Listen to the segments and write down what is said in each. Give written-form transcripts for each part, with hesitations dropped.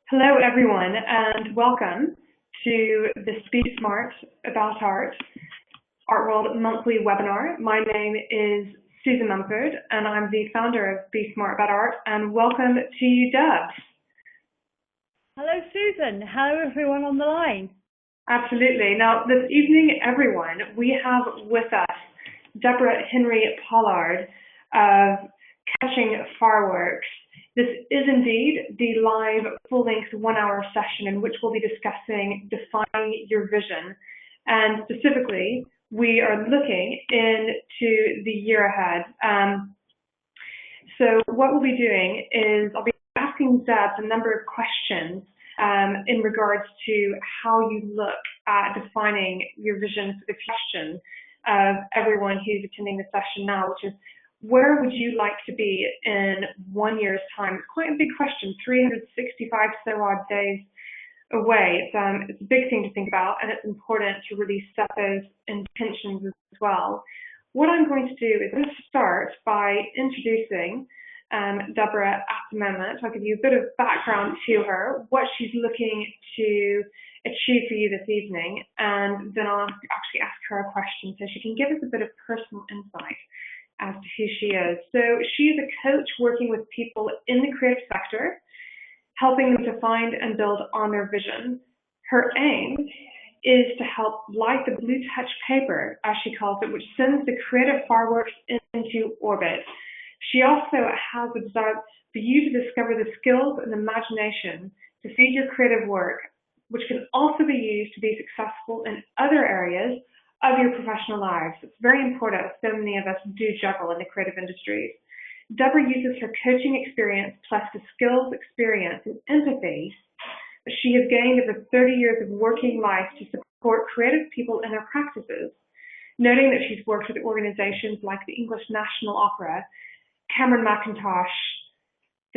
Hello, everyone, and welcome to the Be Smart About Art World monthly webinar. My name is Susan Mumford, and I'm the founder of Be Smart About Art, and welcome to you, Debs. Hello, Susan. Hello, everyone on the line. Absolutely. Now, this evening, everyone, we have with us Deborah Henry-Pollard of Catching Fireworks. This is indeed the live full-length one-hour session in which we'll be discussing defining your vision. And specifically, we are looking into the year ahead. So what we'll be doing is I'll be asking Deb a number of questions in regards to how you look at defining your vision for the question of everyone who's attending the session now, which is, where would you like to be in 1 year's time? It's quite a big question, 365 so odd days away. It's a big thing to think about, and it's important to really set those intentions as well. What I'm going to do is I'm going to start by introducing Deborah at the moment. I'll give you a bit of background to her, what she's looking to achieve for you this evening, and then I'll actually ask her a question so she can give us a bit of personal insight as to who she is. So she is a coach working with people in the creative sector, helping them to find and build on their vision. Her aim is to help light the blue touch paper, as she calls it, which sends the creative fireworks into orbit. She also has a desire for you to discover the skills and imagination to feed your creative work, which can also be used to be successful in other areas of your professional lives. It's very important, as so many of us do juggle in the creative industries. Deborah uses her coaching experience plus the skills, experience, and empathy that she has gained over 30 years of working life to support creative people in their practices, noting that she's worked with organizations like the English National Opera, Cameron Mackintosh,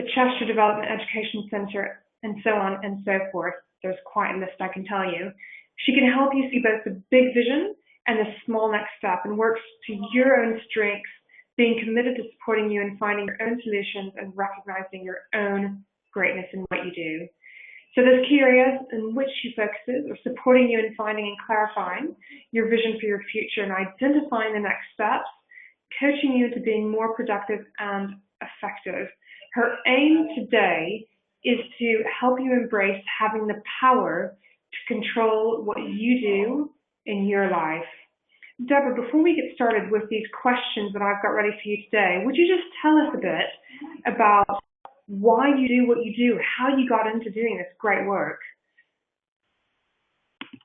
the Chester Development Education Center, and so on and so forth. There's quite a list, I can tell you. She can help you see both the big vision and the small next step, and works to your own strengths, being committed to supporting you in finding your own solutions and recognizing your own greatness in what you do. So those key areas in which she focuses are supporting you in finding and clarifying your vision for your future and identifying the next steps, coaching you into being more productive and effective. Her aim today is to help you embrace having the power to control what you do in your life. Deborah, before we get started with these questions that I've got ready for you today, would you just tell us a bit about why you do what you do, how you got into doing this great work?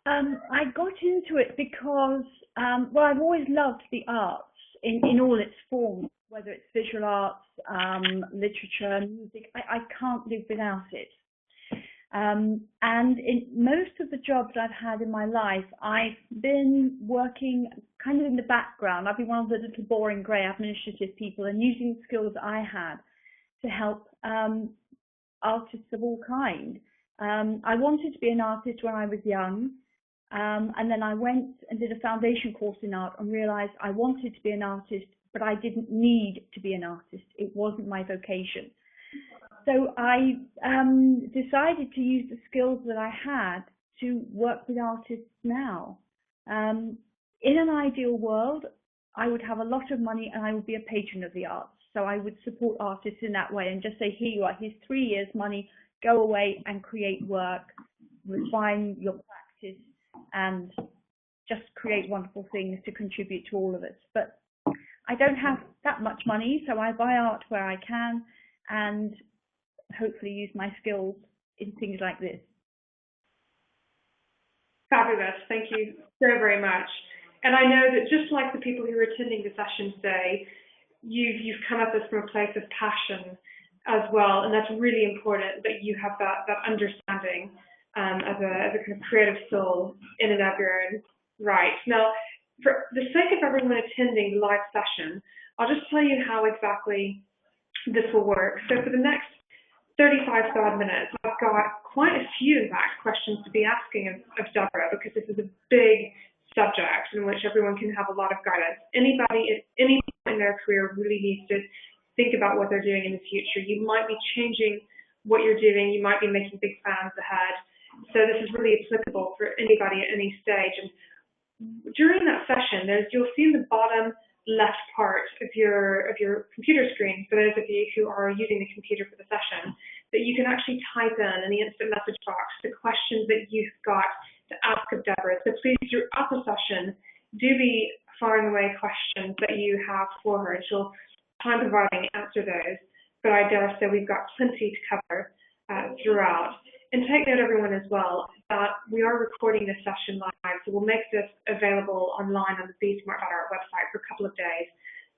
I got into it because, I've always loved the arts in all its forms, whether it's visual arts, literature, music. I can't live without it. And in most of the jobs I've had in my life, I've been working kind of in the background. I've been one of the little boring grey administrative people and using the skills I had to help artists of all kind. I wanted to be an artist when I was young, and then I went and did a foundation course in art and realised I wanted to be an artist, but I didn't need to be an artist. It wasn't my vocation. So I decided to use the skills that I had to work with artists now. In an ideal world, I would have a lot of money and I would be a patron of the arts. So I would support artists in that way and just say, here you are, here's 3 years money, go away and create work, refine your practice, and just create wonderful things to contribute to all of us. But I don't have that much money, so I buy art where I can and hopefully use my skills in things like this. Fabulous. Thank you so very much. And I know that just like the people who are attending the session today, you've come at this from a place of passion as well, and that's really important that you have that understanding as a kind of creative soul in and of your own right. Now, for the sake of everyone attending the live session, I'll just tell you how exactly this will work. So for the next 35 odd minutes, I've got quite a few, in fact, questions to be asking of Deborah, because this is a big subject in which everyone can have a lot of guidance. Anybody at any point in their career really needs to think about what they're doing in the future. You might be changing what you're doing. You might be making big plans ahead. So this is really applicable for anybody at any stage. And during that session, you'll see in the bottom left part of your computer screen, for those of you who are using the computer for the session, that you can actually type in the instant message box the questions that you've got to ask of Deborah. So please, throughout the session, do be firing away questions that you have for her, and she'll, time providing, answer those. But I dare say we've got plenty to cover throughout. And take note, everyone, as well, that we are recording this session live, so we'll make this available online on the BSAA website for a couple of days,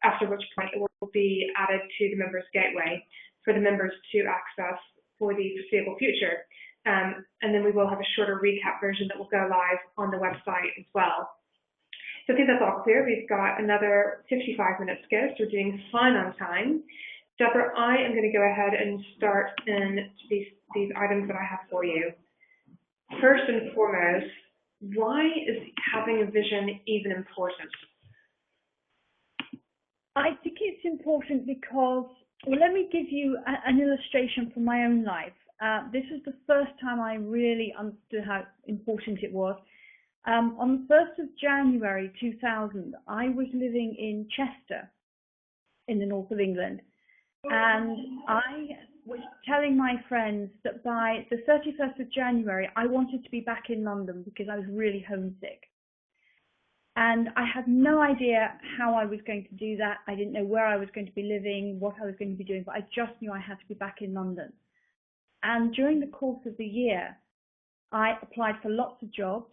after which point it will be added to the Members Gateway for the members to access for the foreseeable future. And then we will have a shorter recap version that will go live on the website as well. So I think that's all clear. We've got another 55 minutes to go, so we're doing fine on time. Deborah, I am going to go ahead and start in these items that I have for you. First and foremost, why is having a vision even important? I think it's important because, well, let me give you an illustration from my own life. This is the first time I really understood how important it was. On the 1st of January 2000, I was living in Chester in the north of England. And I was telling my friends that by the 31st of January, I wanted to be back in London because I was really homesick. And I had no idea how I was going to do that. I didn't know where I was going to be living, what I was going to be doing, but I just knew I had to be back in London. And during the course of the year, I applied for lots of jobs.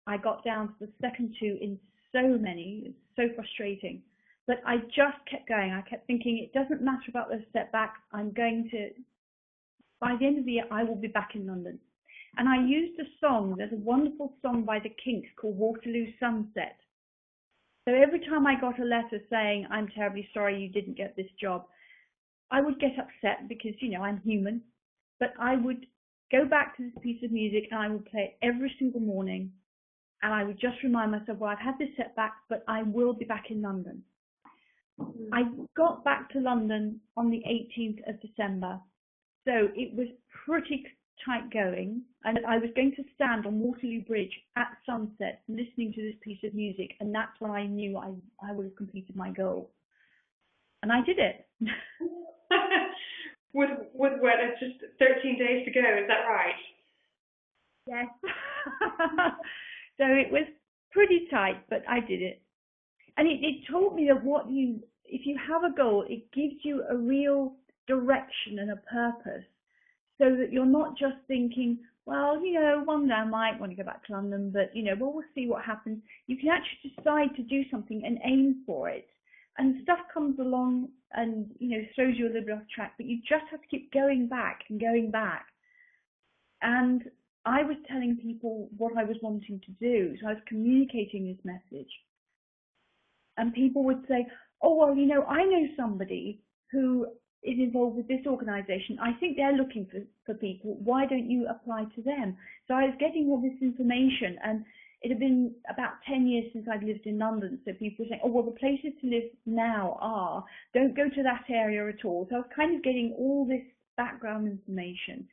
I got down to the second two in so many. It's so frustrating. But I just kept going. I kept thinking, it doesn't matter about those setbacks. I'm going to, by the end of the year, I will be back in London. And I used a song. There's a wonderful song by the Kinks called Waterloo Sunset. So every time I got a letter saying, I'm terribly sorry you didn't get this job, I would get upset because, you know, I'm human. But I would go back to this piece of music and I would play it every single morning. And I would just remind myself, well, I've had this setback, but I will be back in London. I got back to London on the 18th of December, so it was pretty tight going, and I was going to stand on Waterloo Bridge at sunset listening to this piece of music, and that's when I knew I would have completed my goal. And I did it. with what, it's just 13 days to go, is that right? Yes. So it was pretty tight, but I did it. And it taught me that if you have a goal, it gives you a real direction and a purpose, so that you're not just thinking, well, you know, one day I might want to go back to London, but, you know, well, we'll see what happens. You can actually decide to do something and aim for it. And stuff comes along and, you know, throws you a little bit off track, but you just have to keep going back and going back. And I was telling people what I was wanting to do, so I was communicating this message. And people would say, oh, well, you know, I know somebody who is involved with this organisation. I think they're looking for people. Why don't you apply to them? So I was getting all this information, and it had been about 10 years since I'd lived in London. So people were saying, oh, well, the places to live now are, don't go to that area at all. So I was kind of getting all this background information.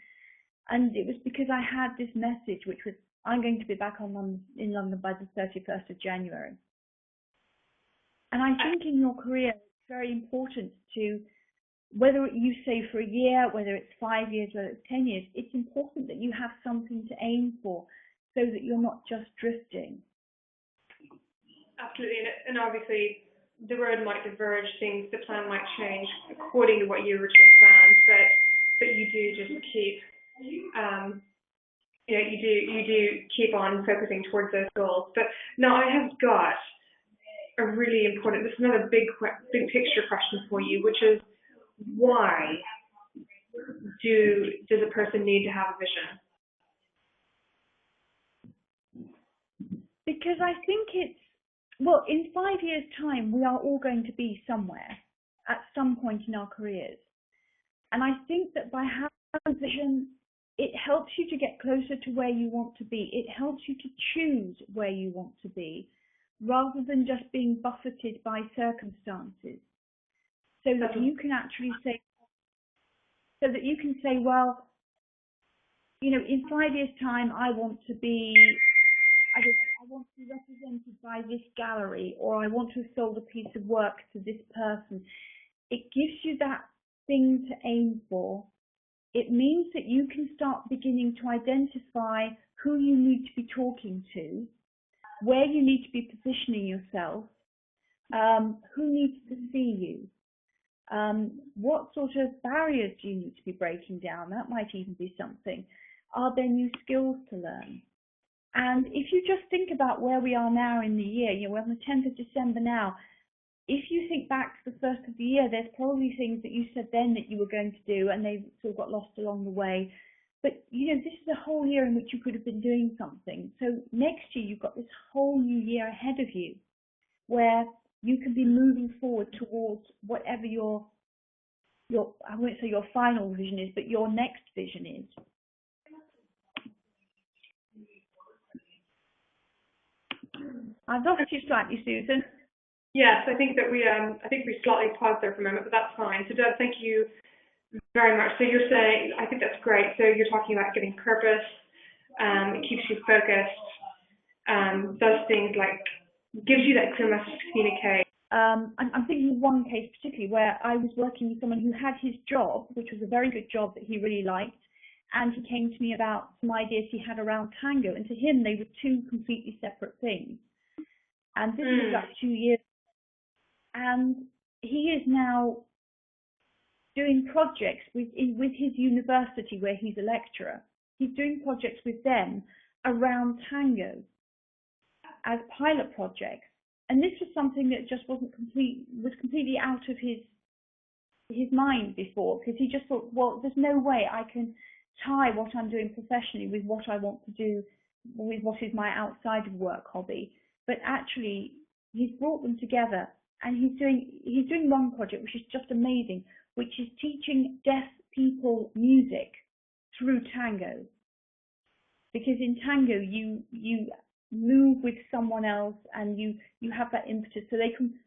And it was because I had this message, which was, I'm going to be back in London by the 31st of January. And I think in your career, it's very important to, whether you say for a year, whether it's 5 years, whether it's 10 years, it's important that you have something to aim for so that you're not just drifting. Absolutely, and obviously the road might diverge, the plan might change according to what you originally planned, but you do just keep, you do keep on focusing towards those goals. But now I have got a really important, this is another big picture question for you, which is, why does a person need to have a vision? Because I think it's, well, in 5 years' time, we are all going to be somewhere at some point in our careers. And I think that by having a vision, it helps you to get closer to where you want to be. It helps you to choose where you want to be, rather than just being buffeted by circumstances. So that you can actually say, so that you can say, well, you know, in 5 years' time, I want to be represented by this gallery, or I want to have sold a piece of work to this person. It gives you that thing to aim for. It means that you can start beginning to identify who you need to be talking to, where you need to be positioning yourself, who needs to see you, what sort of barriers do you need to be breaking down. That might even be something. Are there new skills to learn? And if you just think about where we are now in the year, you know, we're on the 10th of December now. If you think back to the first of the year, there's probably things that you said then that you were going to do, and they've sort of got lost along the way. But, you know, this is a whole year in which you could have been doing something. So next year, you've got this whole new year ahead of you, where you can be moving forward towards whatever your I won't say your final vision is, but your next vision is. I've lost you slightly, Susan. Yes, I think that we slightly paused there for a moment, but that's fine. So Deb, thank you very much. So you're saying, I think that's great. So you're talking about giving purpose, it keeps you focused, does things like, gives you that clear message to communicate. I'm thinking of one case particularly where I was working with someone who had his job, which was a very good job that he really liked, and he came to me about some ideas he had around tango, and to him they were two completely separate things. And this was like 2 years, and he is now doing projects with his university where he's a lecturer. He's doing projects with them around tango as pilot projects. And this was something that just was completely out of his mind before, because he just thought, well, there's no way I can tie what I'm doing professionally with what I want to do with what is my outside of work hobby. But actually, he's brought them together, and he's doing one project which is just amazing, which is teaching deaf people music through tango. Because in tango, you move with someone else, and you have that impetus, so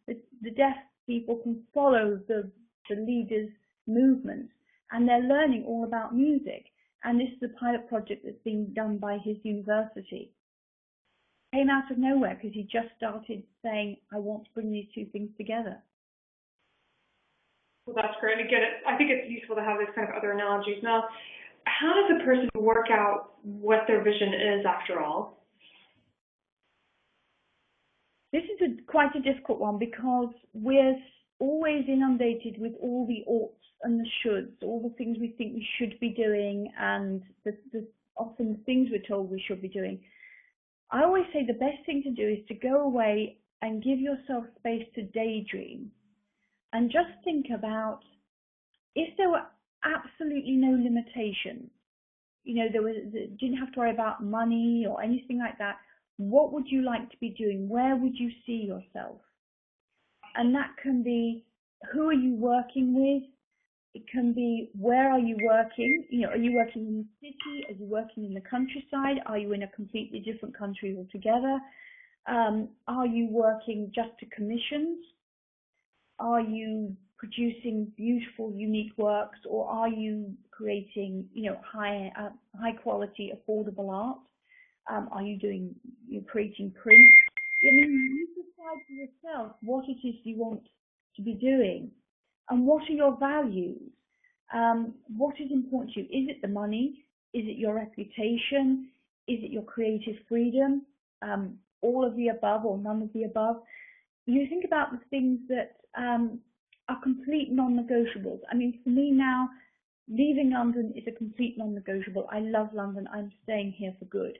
the deaf people can follow the leader's movements, and they're learning all about music. And this is a pilot project that's being done by his university. Came out of nowhere because he just started saying, I want to bring these two things together. Well, that's great. Again, I think it's useful to have this kind of other analogies. Now, how does a person work out what their vision is after all? This is quite a difficult one, because we're always inundated with all the oughts and the shoulds, all the things we think we should be doing, and often the things we're told we should be doing. I always say the best thing to do is to go away and give yourself space to daydream, and just think about, if there were absolutely no limitations, you know, didn't have to worry about money or anything like that, what would you like to be doing? Where would you see yourself? And that can be, who are you working with? It can be, where are you working? You know, are you working in the city? Are you working in the countryside? Are you in a completely different country altogether? Are you working just to commissions? Are you producing beautiful, unique works, or are you creating, you know, high quality, affordable art? Are you creating print? I mean, you decide for yourself what it is you want to be doing, and what are your values? What is important to you? Is it the money? Is it your reputation? Is it your creative freedom? All of the above, or none of the above? You think about the things that are complete non-negotiables. I mean, for me now, leaving London is a complete non-negotiable. I love London. I'm staying here for good.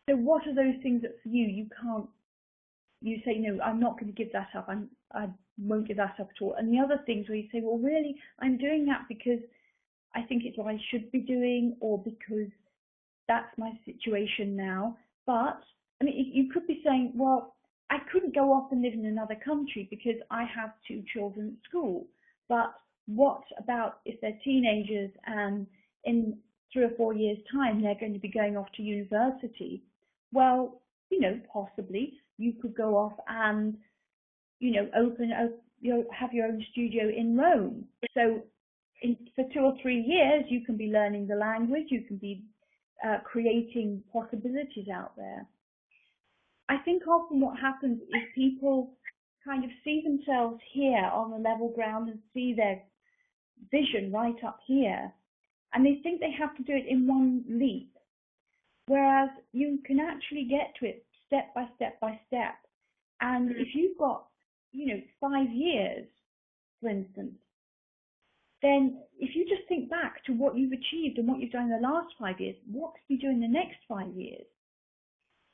So what are those things that for you say, no, I'm not going to give that up. I won't give that up at all. And the other things where you say, well, really, I'm doing that because I think it's what I should be doing, or because that's my situation now. But I mean, you could be saying, well, I couldn't go off and live in another country because I have 2 children at school. But what about if they're teenagers and in 3 or 4 years' time they're going to be going off to university? Well, you know, possibly you could go off and, you know, open you have your own studio in Rome. So for 2 or 3 years, you can be learning the language, you can be creating possibilities out there. I think often what happens is people kind of see themselves here on the level ground and see their vision right up here, and they think they have to do it in one leap, whereas you can actually get to it step by step by step. And if you've got, 5 years, for instance, then if you just think back to what you've achieved and what you've done in the last 5 years, what can you do in the next 5 years?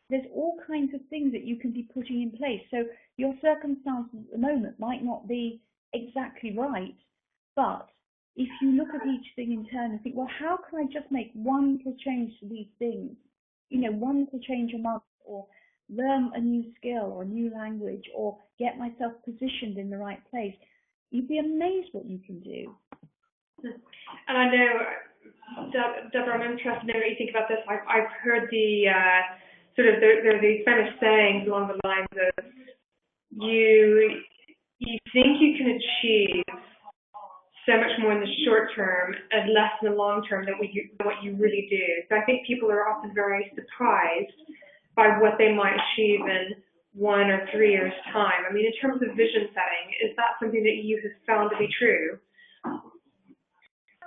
There's all kinds of things that you can be putting in place. So your circumstances at the moment might not be exactly right, but if you look at each thing in turn and think, well, how can I just make one little change to these things? One little change a month, or learn a new skill or a new language, or get myself positioned in the right place. You'd be amazed what you can do. And I know, Deborah, I'm interested in what you think about this. I've heard the there are these famous sayings along the lines of you think you can achieve so much more in the short term and less in the long term than what you really do. So I think people are often very surprised by what they might achieve in 1 or 3 years' time. I mean, in terms of vision setting, is that something that you have found to be true?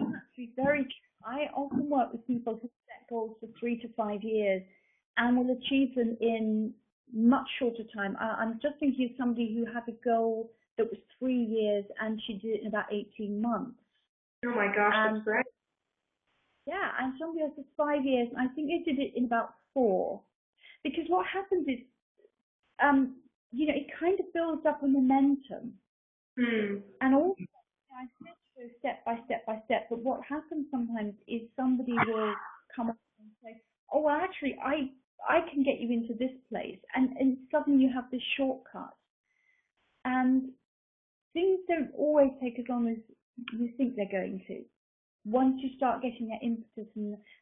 Actually, very true. I often work with people who set goals for 3 to 5 years and will achieve them in much shorter time. I'm just thinking of somebody who had a goal that was 3 years and she did it in about 18 months. Oh my gosh, that's great. Yeah, and somebody else was 5 years, and I think they did it in about 4. Because what happens is, it kind of builds up a momentum. And also, I said to go step by step by step, but what happens sometimes is somebody will come up and say, oh, well, actually, I can get you into this place. And suddenly you have this shortcut. And things don't always take as long as you think they're going to. Once you start getting that impetus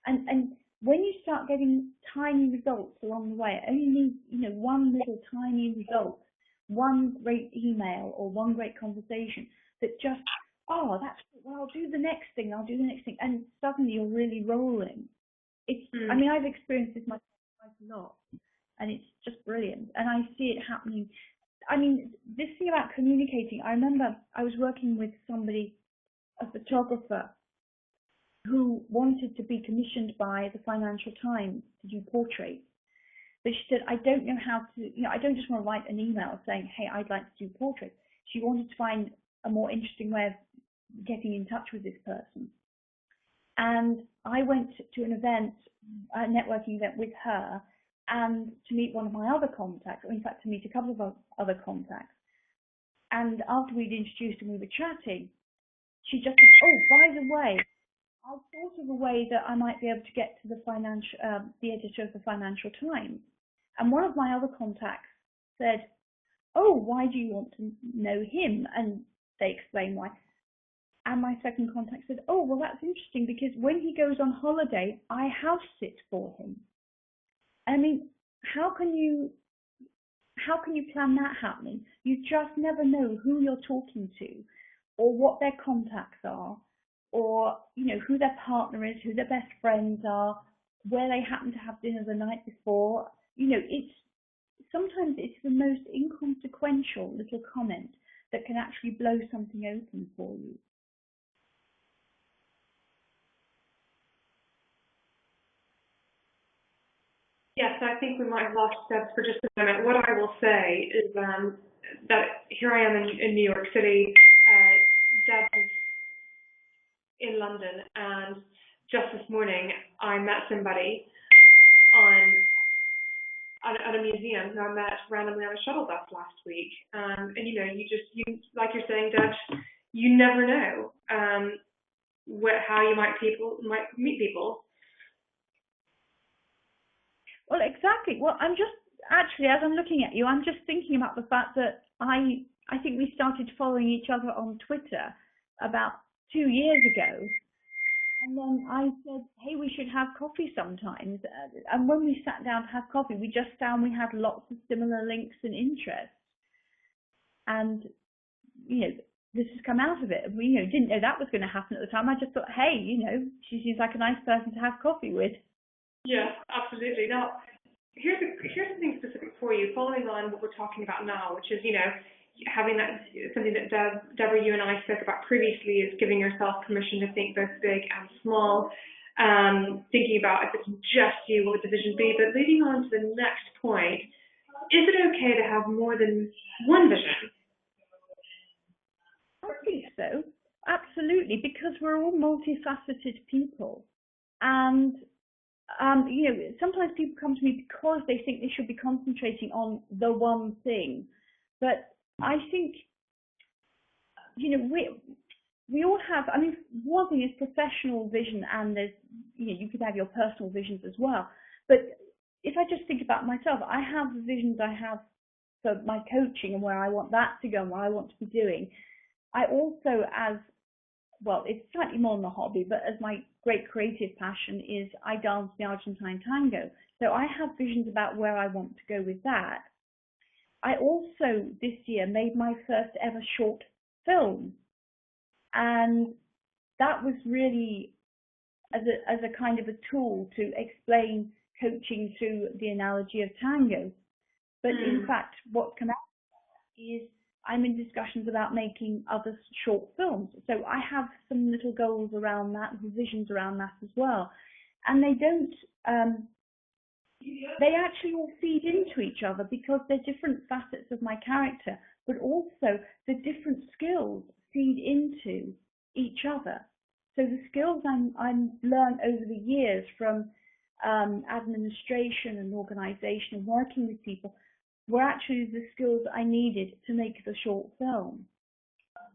and when you start getting tiny results along the way, it only needs, one little tiny result, one great email or one great conversation that just, oh, that's, well, I'll do the next thing, and suddenly you're really rolling. I mean, I've experienced this myself quite a lot, and it's just brilliant, and I see it happening. I mean, this thing about communicating, I remember I was working with somebody, a photographer, who wanted to be commissioned by the Financial Times to do portraits. But she said, I don't know how to, I don't just want to write an email saying, hey, I'd like to do portraits. She wanted to find a more interesting way of getting in touch with this person. And I went to an event, a networking event with her, and to meet one of my other contacts, or in fact to meet a couple of other contacts. And after we'd introduced and we were chatting, she just said, oh, by the way, I've thought of a way that I might be able to get to the editor of the Financial Times. And one of my other contacts said, oh, why do you want to know him? And they explained why. And my second contact said, oh, well, that's interesting because when he goes on holiday, I house sit for him. I mean, how can you plan that happening? You just never know who you're talking to or what their contacts are, or who their partner is, who their best friends are, where they happen to have dinner the night before. Sometimes it's the most inconsequential little comment that can actually blow something open for you. Yes, I think we might have lost Deb for just a moment. What I will say is that here I am in New York City. Deb is in London, and just this morning I met somebody at a museum who I met randomly on a shuttle bus last week. And you like you're saying, Deb, you never know how you might meet people. Well, exactly. Well, I'm just actually, as I'm looking at you, I'm just thinking about the fact that I think we started following each other on Twitter about 2 years ago. And then I said, hey, we should have coffee sometimes. And when we sat down to have coffee, we just found we had lots of similar links and interests. And this has come out of it. We, didn't know that was going to happen at the time. I just thought, hey, she seems like a nice person to have coffee with. Yeah, absolutely. Now, here's something specific for you, following on what we're talking about now, which is, having that, something that Deborah, you and I spoke about previously, is giving yourself permission to think both big and small, thinking about if it's just you, what would the vision be? But leading on to the next point, is it okay to have more than one vision? I think so, absolutely, because we're all multifaceted people. And, sometimes people come to me because they think they should be concentrating on the one thing. But I think, we all have, one thing is professional vision, and there's, you could have your personal visions as well. But if I just think about myself, I have the visions I have for my coaching and where I want that to go and what I want to be doing. I also, it's slightly more than a hobby, but as my great creative passion is, I dance the Argentine tango. So I have visions about where I want to go with that. I also, this year, made my first ever short film. And that was really as a kind of a tool to explain coaching through the analogy of tango. But in fact, what's come out is I'm in discussions about making other short films. So I have some little goals around that, visions around that as well. And they don't, they actually all feed into each other because they're different facets of my character, but also the different skills feed into each other. So the skills I'm learned over the years from administration and organization and working with people were actually the skills I needed to make the short film.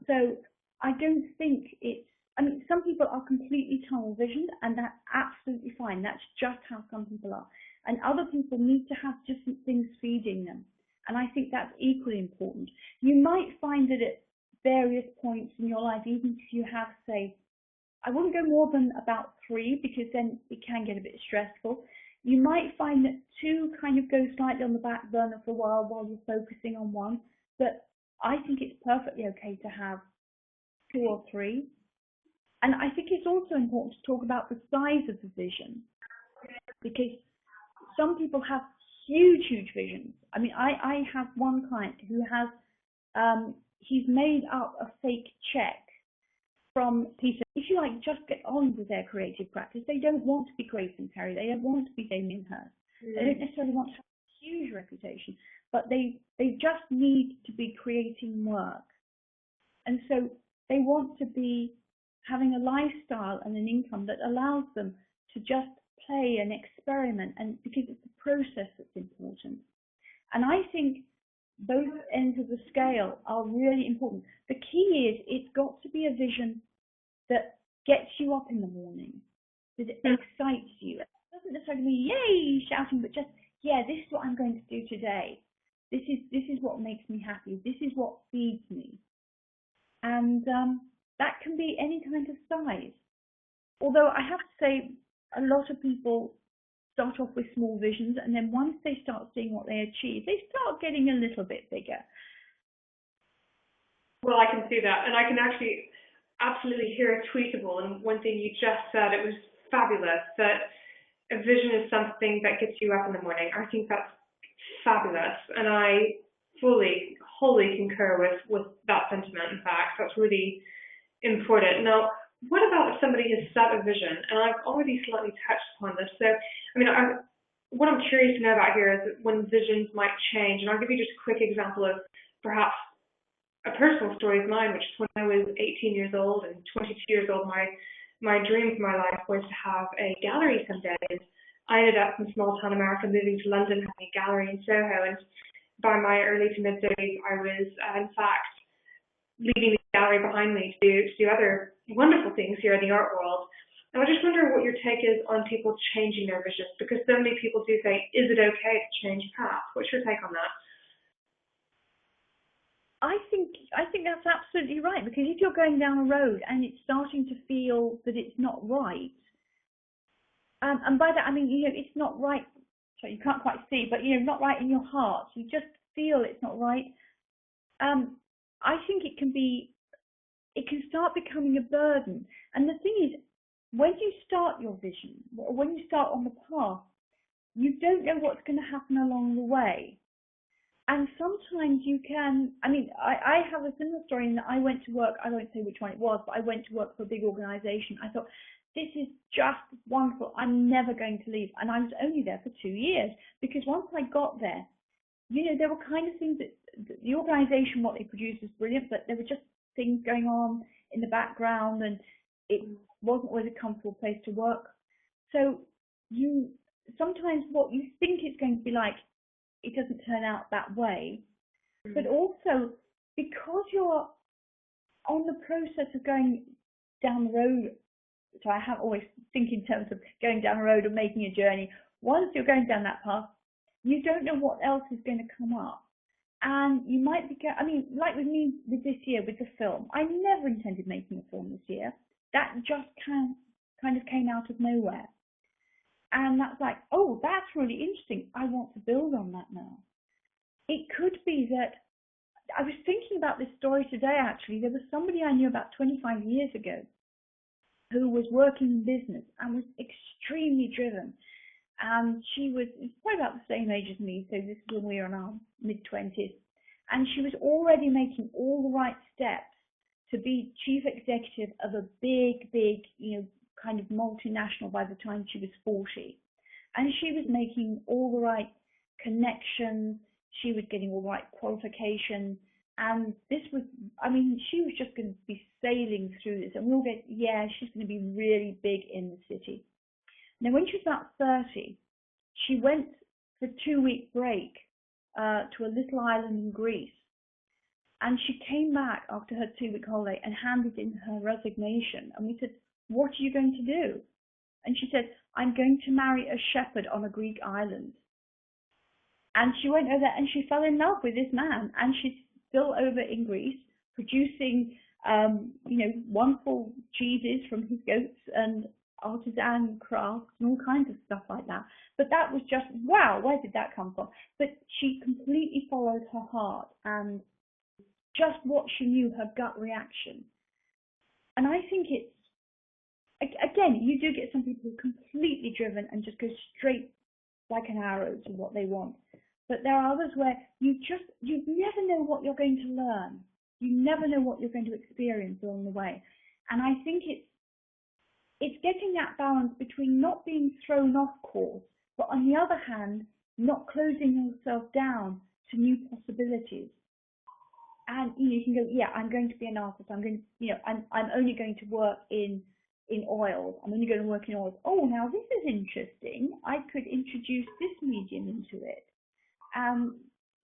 So I don't think it's, some people are completely tunnel visioned, and that's absolutely fine. That's just how some people are. And other people need to have different things feeding them. And I think that's equally important. You might find that at various points in your life, even if you have, say, I wouldn't go more than about 3, because then it can get a bit stressful. You might find that 2 kind of go slightly on the back burner for a while you're focusing on one. But I think it's perfectly okay to have 2 or 3. And I think it's also important to talk about the size of the vision, because some people have huge visions. I have one client who has, he's made up a fake check from people, if you like, just get on with their creative practice. They don't want to be Grace and Terry. They don't want to be Damien Hirst. They don't necessarily want to have a huge reputation, but they just need to be creating work. And so they want to be having a lifestyle and an income that allows them to just play and experiment, and because it's the process that's important. And I think both ends of the scale are really important. The key is it's got to be a vision that gets you up in the morning, that excites you. It doesn't necessarily mean yay shouting, but just, this is what I'm going to do today. This is what makes me happy. This is what feeds me. And that can be any kind of size. Although I have to say, a lot of people start off with small visions, and then once they start seeing what they achieve, they start getting a little bit bigger. Well, I can see that, and I can actually absolutely hear it tweetable. And one thing you just said, it was fabulous, that a vision is something that gets you up in the morning. I think that's fabulous, and I wholly concur with that sentiment. In fact, that's really important. Now, what about if somebody has set a vision? And I've already slightly touched upon this. So, what I'm curious to know about here is when visions might change. And I'll give you just a quick example of perhaps a personal story of mine, which is when I was 18 years old and 22 years old, my dream for my life was to have a gallery someday. And I ended up in small town America, moving to London, having a gallery in Soho. And by my early to mid 30s, I was, in fact, leaving the gallery behind me to do other wonderful things here in the art world. And I just wonder what your take is on people changing their visions, because so many people do say, is it okay to change path? What's your take on that? I think that's absolutely right, because if you're going down a road and it's starting to feel that it's not right, and by that I mean, it's not right, so you can't quite see, but not right in your heart, you just feel it's not right. I think it can start becoming a burden. And the thing is, when you start your vision, or when you start on the path, you don't know what's going to happen along the way. And sometimes you can, I have a similar story in that I went to work, I won't say which one it was, but I went to work for a big organization. I thought, this is just wonderful. I'm never going to leave. And I was only there for 2 years, because once I got there, there were kind of things that the organization, what they produced was brilliant, but there were just things going on in the background, and it wasn't always a comfortable place to work. So sometimes what you think it's going to be like, it doesn't turn out that way. But also, because you're on the process of going down the road, so I have always think in terms of going down the road or making a journey. Once you're going down that path, you don't know what else is going to come up. And you might be, like with me with this year, with the film, I never intended making a film this year. That just kind of came out of nowhere. And that's like, oh, that's really interesting. I want to build on that now. It could be that, I was thinking about this story today, actually. There was somebody I knew about 25 years ago who was working in business and was extremely driven. And she was probably about the same age as me, so this is when we were in our mid-20s. And she was already making all the right steps to be chief executive of a big, kind of multinational by the time she was 40. And she was making all the right connections, she was getting all the right qualifications, and this was, she was just going to be sailing through this, and she's going to be really big in the city. Now, when she was about 30, she went for a 2-week break to a little island in Greece. And she came back after her 2-week holiday and handed in her resignation. And we said, what are you going to do? And she said, I'm going to marry a shepherd on a Greek island. And she went over there and she fell in love with this man. And she's still over in Greece producing, wonderful cheeses from his goats and artisan crafts and all kinds of stuff like that. But that was just, wow, where did that come from? But she completely followed her heart and just what she knew, her gut reaction. And I think it's, again, you do get some people completely driven and just go straight like an arrow to what they want. But there are others where you never know what you're going to learn. You never know what you're going to experience along the way. And I think it's getting that balance between not being thrown off course, but on the other hand, not closing yourself down to new possibilities. And you can go, yeah, I'm going to be an artist. I'm going to, I'm only going to work in oils. I'm only going to work in oils. Oh, now this is interesting. I could introduce this medium into it.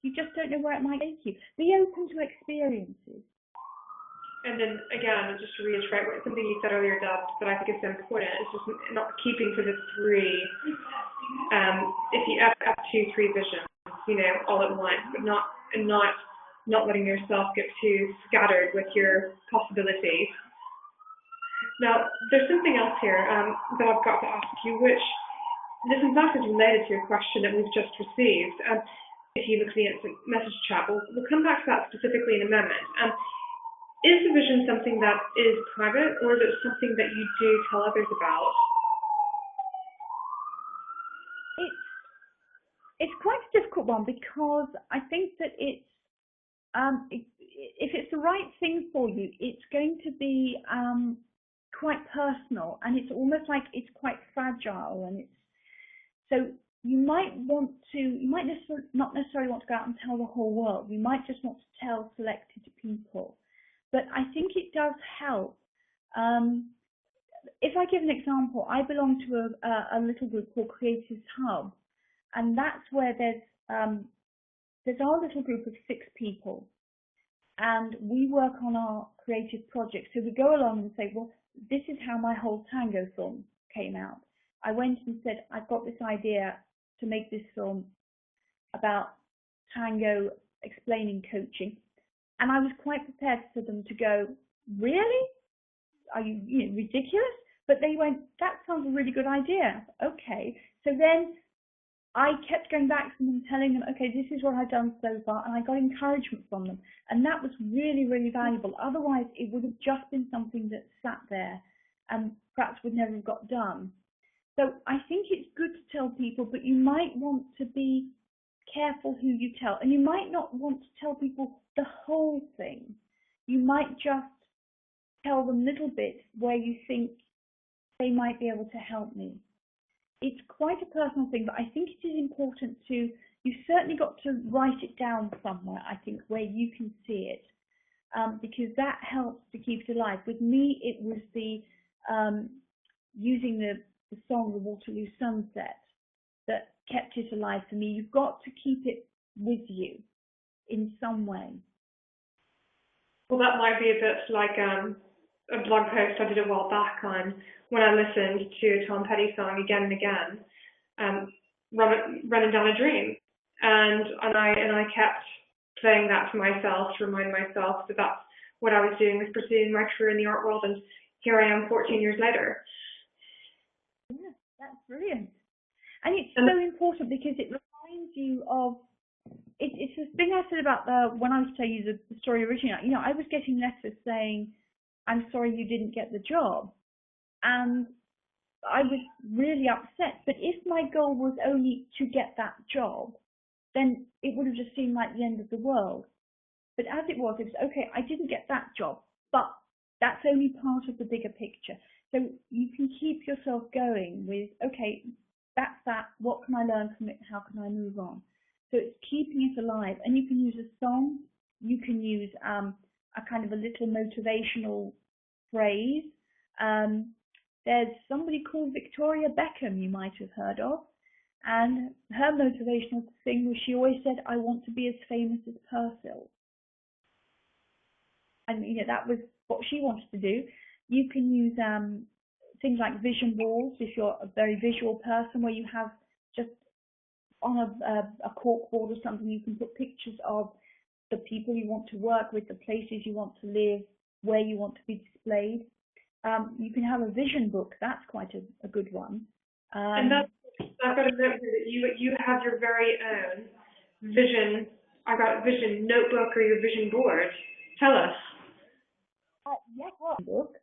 You just don't know where it might take you. Be open to experiences. And then again, just to reiterate something you said earlier, Deb, that I think is so important, is just not keeping to the three. If you have 2, 3 visions, all at once, but not letting yourself get too scattered with your possibilities. Now, there's something else here that I've got to ask you, which this in fact is related to your question that we've just received. If you look at the instant message chat, we'll come back to that specifically in a moment. Is the vision something that is private, or is it something that you do tell others about? It's quite a difficult one, because I think that it's if it's the right thing for you, it's going to be quite personal, and it's almost like it's quite fragile, and so you might not necessarily want to go out and tell the whole world. You might just want to tell selected people. But I think it does help. If I give an example, I belong to a little group called Creatives Hub, and that's where there's our little group of 6 people, and we work on our creative projects. So we go along and say, well, this is how my whole tango film came out. I went and said, I've got this idea to make this film about tango, explaining coaching. And I was quite prepared for them to go, really? Are you, ridiculous? But they went, that sounds a really good idea. Okay. So then I kept going back to them and telling them, okay, this is what I've done so far, and I got encouragement from them. And that was really, really valuable. Otherwise, it would have just been something that sat there and perhaps would never have got done. So I think it's good to tell people, but you might want to be careful who you tell. And you might not want to tell people the whole thing. You might just tell them little bits where you think they might be able to help me. It's quite a personal thing, but I think it is important to, you've certainly got to write it down somewhere, I think, where you can see it, because that helps to keep it alive. With me, it was the using the song, The Waterloo Sunset, that kept it alive for me. You've got to keep it with you in some way. Well, that might be a bit like a blog post I did a while back on when I listened to a Tom Petty song again and again, running down a dream, and I kept playing that to myself to remind myself that that's what I was doing, was pursuing my career in the art world, and here I am 14 years later. Yeah, that's brilliant. And it's so important because it reminds you of, it's the thing I said about when I was telling you the story originally, you know, I was getting letters saying, I'm sorry you didn't get the job. And I was really upset. But if my goal was only to get that job, then it would have just seemed like the end of the world. But as it was, okay, I didn't get that job, but that's only part of the bigger picture. So you can keep yourself going with, okay, that's that, what can I learn from it, how can I move on? So it's keeping it alive. And you can use a song, you can use a kind of a little motivational phrase. There's somebody called Victoria Beckham you might have heard of, and her motivational thing was, she always said, I want to be as famous as Persil. And you know, that was what she wanted to do. You can use things like vision boards if you're a very visual person, where you have just on a cork board or something, you can put pictures of the people you want to work with, the places you want to live, where you want to be displayed. You can have a vision book. That's quite a good one. And that's, I've got to note here that you have your very own vision. I got vision notebook or your vision board. Tell us. Yes, book.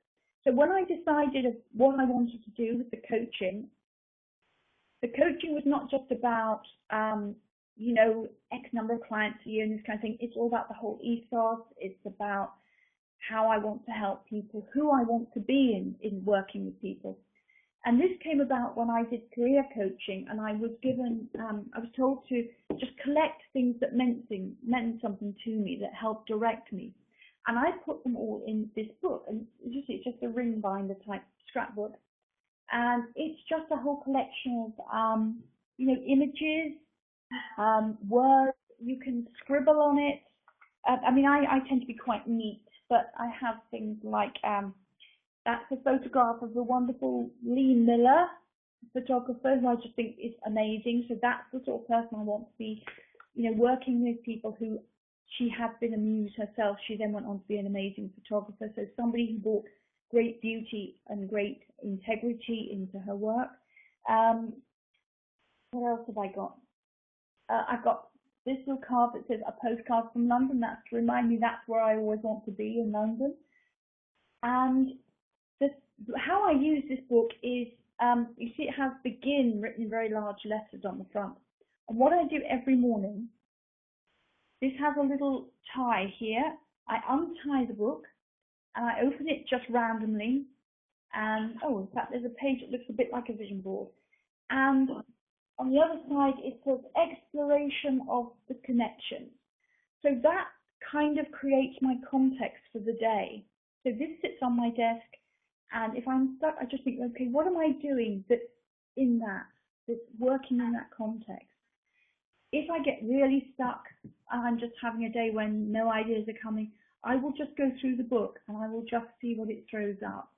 So when I decided of what I wanted to do with the coaching was not just about you know, X number of clients a year and this kind of thing. It's all about the whole ethos. It's about how I want to help people, who I want to be in working with people. And this came about when I did career coaching, and I was given, I was told to just collect things that meant something to me, that helped direct me. And I put them all in this book, and it's just a ring binder type scrapbook. And it's just a whole collection of, you know, images, words. You can scribble on it. I mean, I tend to be quite neat, but I have things like, that's a photograph of the wonderful Lee Miller, photographer, who I just think is amazing. So that's the sort of person I want to be, you know, working with people who, she had been a muse herself. She then went on to be an amazing photographer. So somebody who brought great beauty and great integrity into her work. What else have I got? I've got this little card that says a postcard from London. That's to remind me that's where I always want to be, in London. And how I use this book is, you see it has begin written in very large letters on the front. And what I do every morning, this has a little tie here. I untie the book and I open it just randomly. And, oh, in fact, there's a page that looks a bit like a vision board. And on the other side, it says exploration of the connection. So that kind of creates my context for the day. So this sits on my desk, and if I'm stuck, I just think, okay, what am I doing that's in that's working in that context? If I get really stuck and I'm just having a day when no ideas are coming, I will just go through the book and I will just see what it throws up.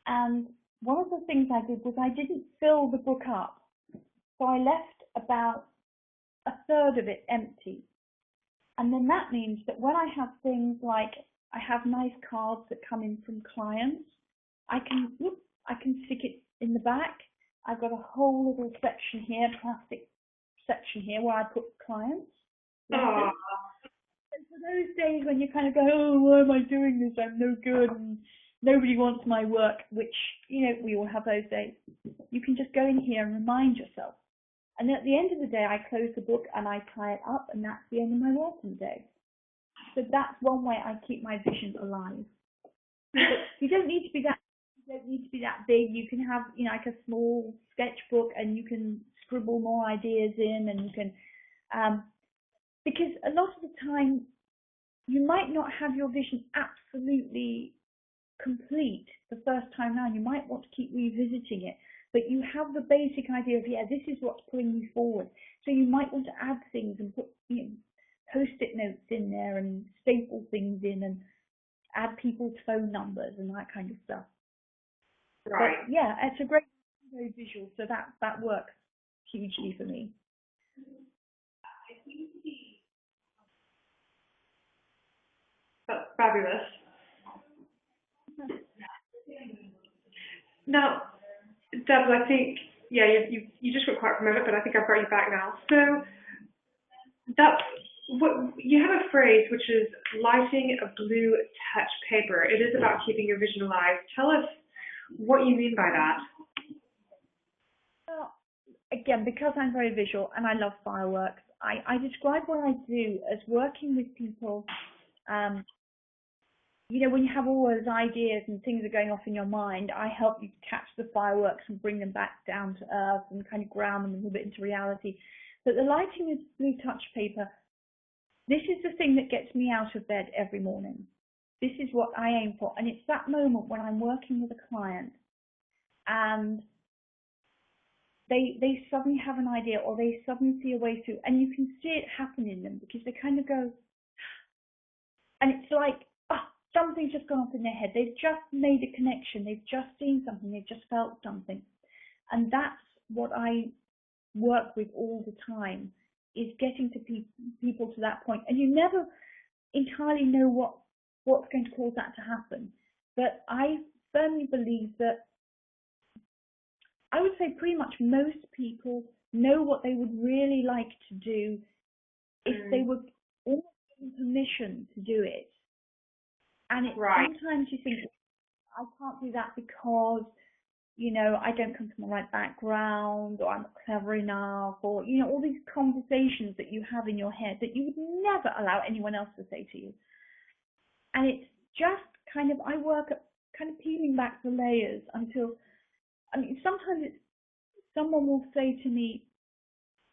And one of the things I did was I didn't fill the book up. So I left about a third of it empty. And then that means that when I have things like, I have nice cards that come in from clients, I can stick it in the back. I've got a whole little section here, plastic section here, where I put clients. Oh, And for those days when you kind of go, oh, why am I doing this? I'm no good and nobody wants my work, which, you know, we all have those days. You can just go in here and remind yourself. And at the end of the day, I close the book and I tie it up, and that's the end of my working day. So that's one way I keep my vision alive. But you don't need to be that. You don't need to be that big. You can have, you know, like a small sketchbook, and you can scribble more ideas in, and you can, because a lot of the time you might not have your vision absolutely complete the first time round. You might want to keep revisiting it, but you have the basic idea of, yeah, this is what's pulling me forward. So you might want to add things and put, you know, post-it notes in there and staple things in and add people's phone numbers and that kind of stuff. right. But yeah, it's a great visual, so that works hugely for me. That's fabulous. Now, Deborah, I think, yeah, you just went quiet for a moment, but I think I've got you back now. So that's what you have a phrase, which is lighting a blue touch paper. It is about keeping your vision alive. Tell us what you mean by that. Well, again, because I'm very visual and I love fireworks, I describe what I do as working with people. You know, when you have all those ideas and things are going off in your mind, I help you catch the fireworks and bring them back down to earth and kind of ground them a little bit into reality. But the lighting with blue touch paper, this is the thing that gets me out of bed every morning. This is what I aim for. And it's that moment when I'm working with a client and they suddenly have an idea, or they suddenly see a way through, and you can see it happen in them, because they kind of go, and it's like, something's just gone off in their head. They've just made a connection. They've just seen something. They've just felt something. And that's what I work with all the time, is getting to people to that point. And you never entirely know what's going to cause that to happen. But I firmly believe that, I would say pretty much most people know what they would really like to do if they were almost given permission to do it. And sometimes you think, I can't do that because, you know, I don't come from the right background, or I'm not clever enough, or, you know, all these conversations that you have in your head that you would never allow anyone else to say to you. And it's just kind of, I work at kind of peeling back the layers until, I mean, sometimes someone will say to me,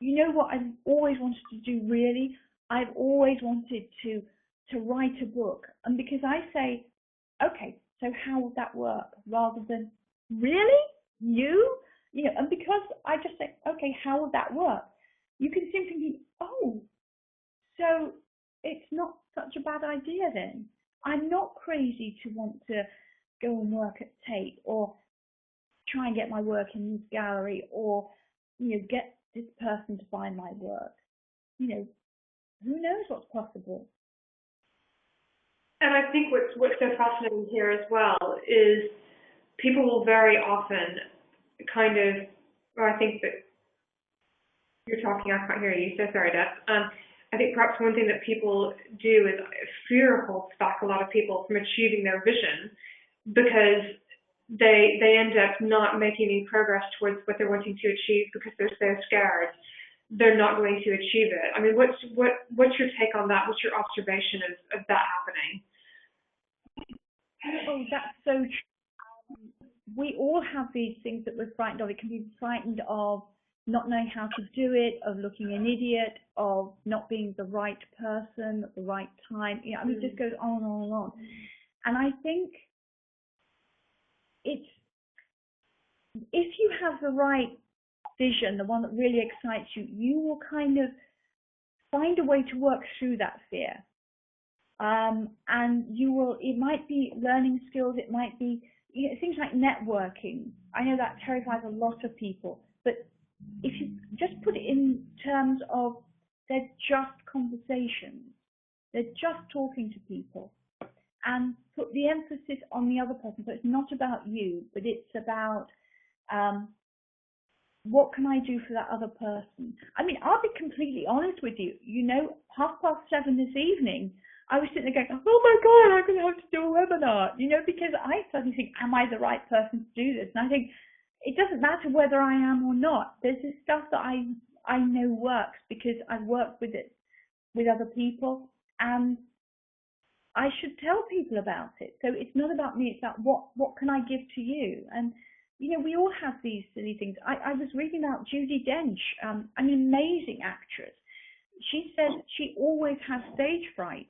you know what I've always wanted to do, really? I've always wanted to write a book. And because I say, okay, so how would that work? Rather than, really? You know, and because I just say, okay, how would that work? You can simply think, oh, so it's not such a bad idea then. I'm not crazy to want to go and work at Tate, or try and get my work in this gallery, or, you know, get this person to buy my work. You know, who knows what's possible? And I think what's so fascinating here as well is people will very often kind of, or I think that you're talking, I can't hear you, so sorry, Deb. I think perhaps one thing that people do is fear holds back a lot of people from achieving their vision, because they end up not making any progress towards what they're wanting to achieve because they're so scared they're not going to achieve it. I mean, what's your take on that? What's your observation of that happening? Oh, that's so true. We all have these things that we're frightened of. It can be frightened of not knowing how to do it, of looking an idiot, of not being the right person at the right time. You know, I mean, it just goes on and on and on. And I think it's, if you have the right vision, the one that really excites you, you will kind of find a way to work through that fear. And you will, it might be learning skills, it might be, you know, things like networking. I know that terrifies a lot of people, but if you just put it in terms of they're just conversations, they're just talking to people, and put the emphasis on the other person. So it's not about you, but it's about what can I do for that other person? I mean, I'll be completely honest with you. 7:30 this evening, I was sitting there going, oh my God, I'm going to have to do a webinar, because I suddenly think, am I the right person to do this? And I think it doesn't matter whether I am or not. There's this stuff that I know works because I've worked with it with other people, and I should tell people about it. So it's not about me, it's about what can I give to you? And we all have these silly things. I was reading about Judi Dench, an amazing actress. She says she always has stage fright.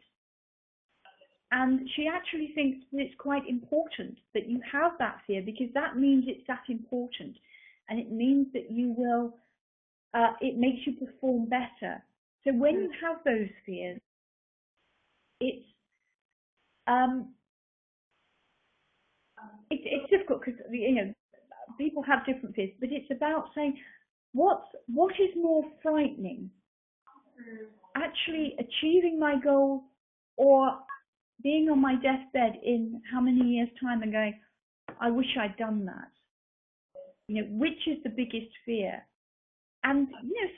And she actually thinks that it's quite important that you have that fear, because that means it's that important. And it means that you will, it makes you perform better. So when you have those fears, it's difficult because, people have different fears, but it's about saying, what is more frightening? Actually achieving my goal, or being on my deathbed in how many years' time and going, I wish I'd done that? Which is the biggest fear? And,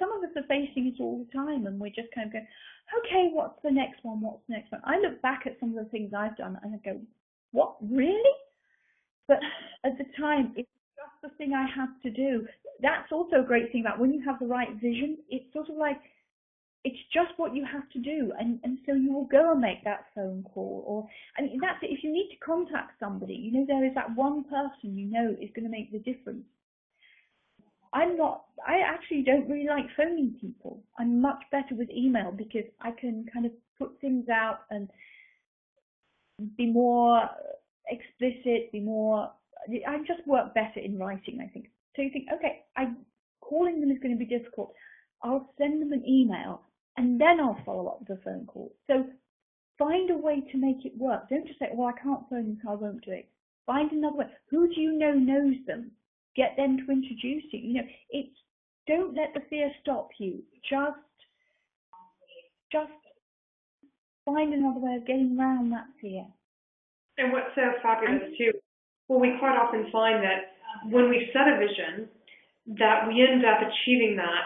some of us are facing it all the time, and we're just kind of going, okay, what's the next one? What's the next one? I look back at some of the things I've done and I go, what, really? But at the time, it's just the thing I had to do. That's also a great thing about when you have the right vision. It's sort of like, it's just what you have to do, and so you will go and make that phone call, and that's it. If you need to contact somebody, there is that one person is going to make the difference. I actually don't really like phoning people. I'm much better with email because I can kind of put things out and be more explicit, I just work better in writing, I think. So you think, okay, calling them is going to be difficult. I'll send them an email and then I'll follow up with a phone call. So find a way to make it work. Don't just say, well, I can't phone them, so I won't do it. Find another way. Who do you know knows them? Get them to introduce you. Don't let the fear stop you. Just find another way of getting around that fear. And what's so fabulous too, we quite often find that when we set a vision, that we end up achieving that,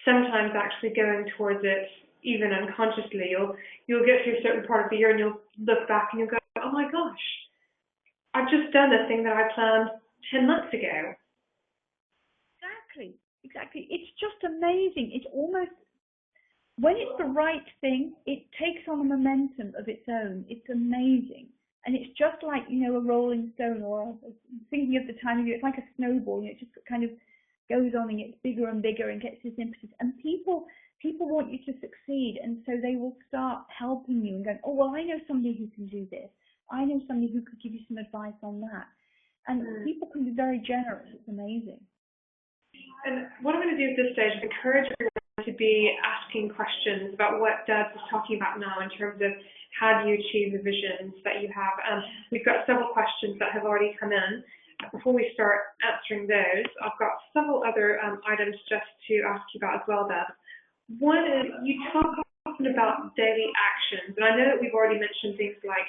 sometimes actually going towards it even unconsciously. You'll get through a certain part of the year and you'll look back and you'll go, oh my gosh, I've just done the thing that I planned 10 months ago. Exactly. It's just amazing. It's almost, when it's the right thing, it takes on a momentum of its own. It's amazing. And it's just like, a rolling stone, or thinking of the time of year, it's like a snowball, it just kind of goes on and gets bigger and bigger and gets this impetus. And people want you to succeed, and so they will start helping you and going, oh, well, I know somebody who can do this. I know somebody who could give you some advice on that. And people can be very generous. It's amazing. And what I'm going to do at this stage is encourage everyone to be asking questions about what Deb was talking about now in terms of how do you achieve the visions that you have. We've got several questions that have already come in. Before we start answering those, I've got several other items just to ask you about as well, Deb. One is, you talk often about daily actions, and I know that we've already mentioned things like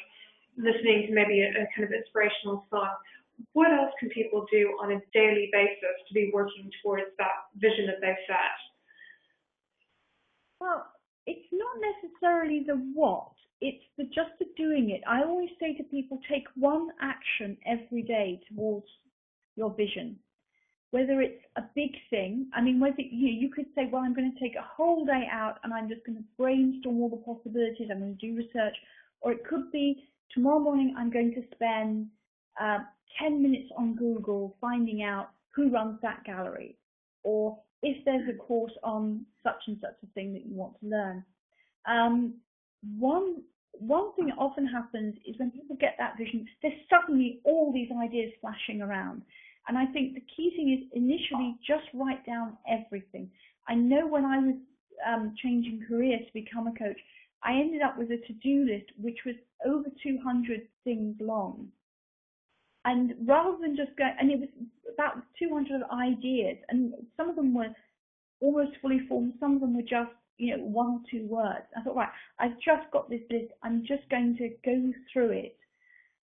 listening to maybe a kind of inspirational song. What else can people do on a daily basis to be working towards that vision that they've set? Well, it's not necessarily the what, it's just the doing it. I always say to people, take one action every day towards your vision. Whether it's a big thing, whether you could say, well, I'm going to take a whole day out and I'm just going to brainstorm all the possibilities, I'm going to do research, or it could be tomorrow morning I'm going to spend 10 minutes on Google finding out who runs that gallery, or if there's a course on such and such a thing that you want to learn. One thing that often happens is when people get that vision, there's suddenly all these ideas flashing around. And I think the key thing is initially just write down everything. I know when I was changing career to become a coach, I ended up with a to-do list which was over 200 things long. And rather than just go, and it was about 200 ideas, and some of them were almost fully formed, some of them were just, one or two words. I thought, right, I've just got this list, I'm just going to go through it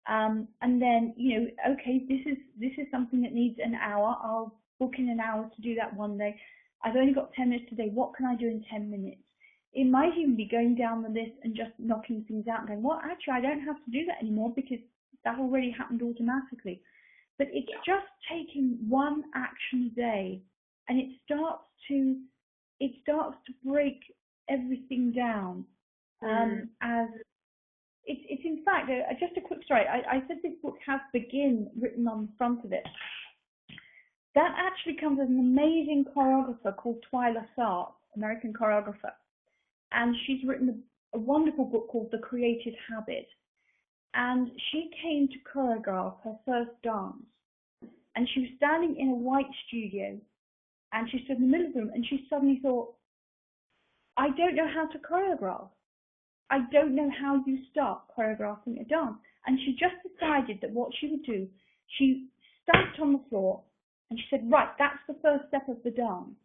And then, okay, this is something that needs an hour. I'll book in an hour to do that one day. I've only got 10 minutes today. What can I do in 10 minutes? It might even be going down the list and just knocking things out and going, well, actually, I don't have to do that anymore because that already happened automatically. But it's just taking one action a day, and it starts to break everything down. As it's in fact, just a quick story. I said this book has begin written on the front of it. That actually comes as an amazing choreographer called Twyla Tharp, American choreographer. And she's written a wonderful book called The Creative Habit. And she came to choreograph her first dance. And she was standing in a white studio. And she stood in the middle of the room and she suddenly thought, I don't know how to choreograph. I don't know how you start choreographing a dance. And she just decided that what she would do, she stamped on the floor and she said, right, that's the first step of the dance.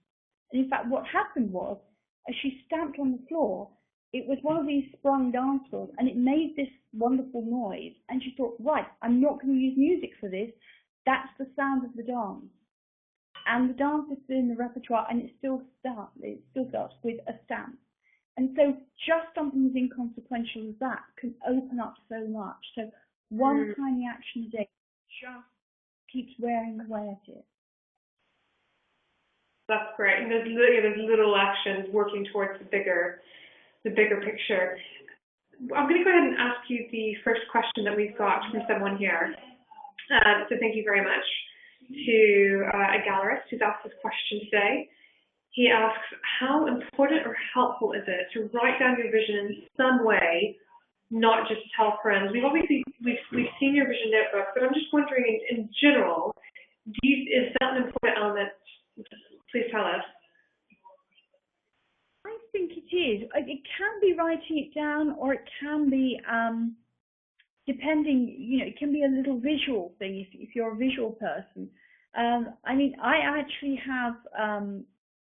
And in fact, what happened was, as she stamped on the floor, it was one of these sprung dance floors and it made this wonderful noise. And she thought, right, I'm not going to use music for this. That's the sound of the dance. And the dance is still in the repertoire and it still starts with a stamp. And so just something as inconsequential as that can open up so much. So one tiny action a day just keeps wearing away at it. That's great. And there's little actions working towards the bigger picture. I'm going to go ahead and ask you the first question that we've got from someone here. So thank you very much to a gallerist who's asked this question today. He asks, how important or helpful is it to write down your vision in some way, not just tell friends? We've seen your vision notebook, but I'm just wondering in general, is that an important element? Please tell us. I think it is. It can be writing it down, or it can be, depending, it can be a little visual thing if you're a visual person. I actually have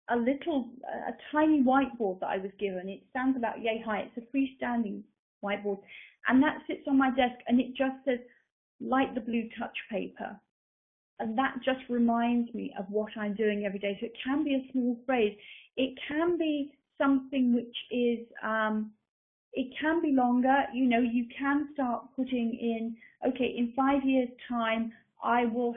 a tiny whiteboard that I was given. It stands about yay high. It's a freestanding whiteboard, and that sits on my desk, and it just says, light the blue touch paper. And that just reminds me of what I'm doing every day. So it can be a small phrase. It can be something which is, it can be longer. You can start putting in, okay, in 5 years' time, I will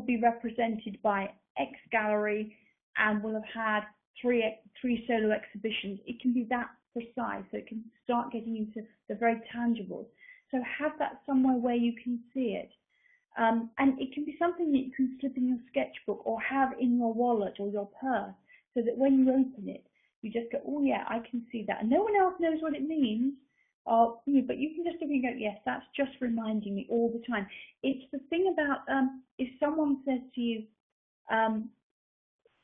be represented by X gallery and will have had three solo exhibitions. It can be that precise. So it can start getting into the very tangible. So have that somewhere where you can see it. And it can be something that you can slip in your sketchbook or have in your wallet or your purse, so that when you open it, you just go, oh yeah, I can see that. And no one else knows what it means, but you can just go, yes, that's just reminding me all the time. It's the thing about, if someone says to you,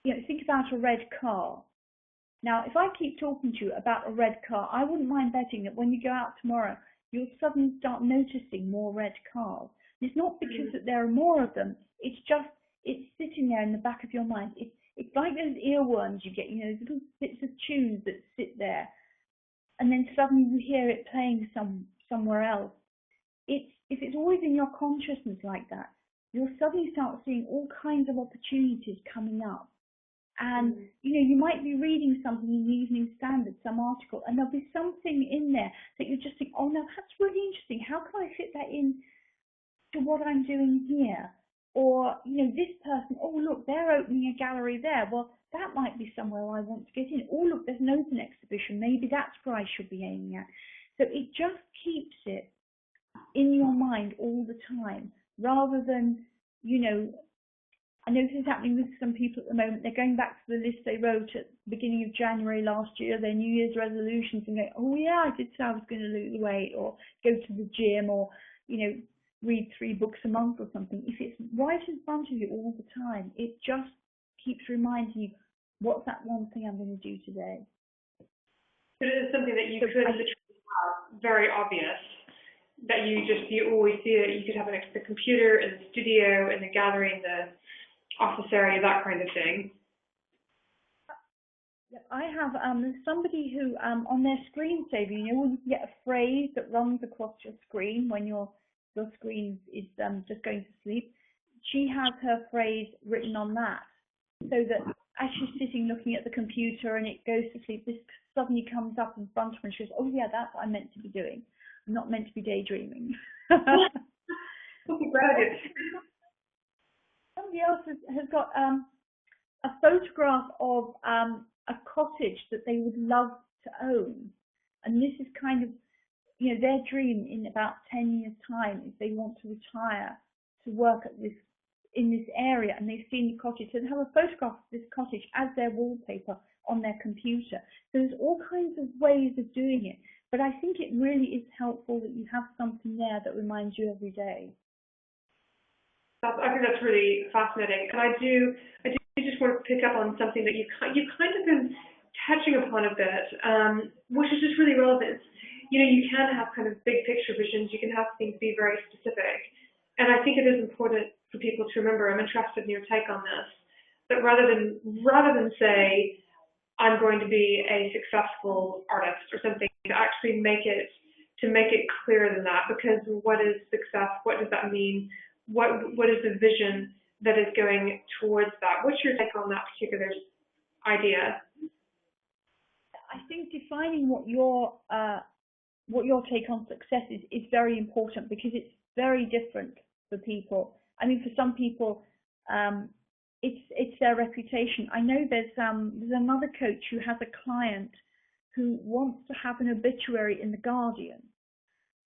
think about a red car. Now, if I keep talking to you about a red car, I wouldn't mind betting that when you go out tomorrow, you'll suddenly start noticing more red cars. It's not because that there are more of them. It's sitting there in the back of your mind. It's like those earworms you get, those little bits of tunes that sit there, and then suddenly you hear it playing somewhere else. If it's always in your consciousness like that, you'll suddenly start seeing all kinds of opportunities coming up. And you might be reading something in the Evening Standard, some article, and there'll be something in there that you just think, oh no, that's really interesting. How can I fit that in to what I'm doing here? Or, this person, oh look, they're opening a gallery there. Well, that might be somewhere I want to get in. Oh look, there's an open exhibition. Maybe that's where I should be aiming at. So it just keeps it in your mind all the time, rather than, I know this is happening with some people at the moment. They're going back to the list they wrote at the beginning of January last year, their New Year's resolutions, and going, oh yeah, I did say I was going to lose weight, or go to the gym, or, read 3 books a month or something. If it's right in front of you all the time, it just keeps reminding you, what's that one thing I'm going to do today? But it is something that you could literally have very obvious, that you always see it. You could have the computer in the studio, in the gallery, in the office area, that kind of thing. Yeah, I have somebody who on their screensaver, you know, when you can get a phrase that runs across your screen when your screen is just going to sleep. She has her phrase written on that, so that as she's sitting looking at the computer and it goes to sleep, this suddenly comes up in front of her and she goes, "Oh yeah, that's what I'm meant to be doing. I'm not meant to be daydreaming." Somebody else has got a photograph of a cottage that they would love to own, and this is kind of, you know, their dream in about 10 years' time is they want to retire to work at this in this area, and they've seen the cottage, so they have a photograph of this cottage as their wallpaper on their computer. So there's all kinds of ways of doing it, but I think it really is helpful that you have something there that reminds you every day. I think that's really fascinating, and I do just want to pick up on something that you kind of been touching upon a bit, which is just really relevant. You know, you can have kind of big picture visions. You can have things be very specific, and I think it is important for people to remember. I'm interested in your take on this. That rather than say I'm going to be a successful artist or something, to actually make it clearer than that. Because what is success? What does that mean? What is the vision that is going towards that? What's your take on that particular idea? I think defining what your take on success is very important, because it's very different for people. I mean, for some people, it's their reputation. I know there's another coach who has a client who wants to have an obituary in the Guardian,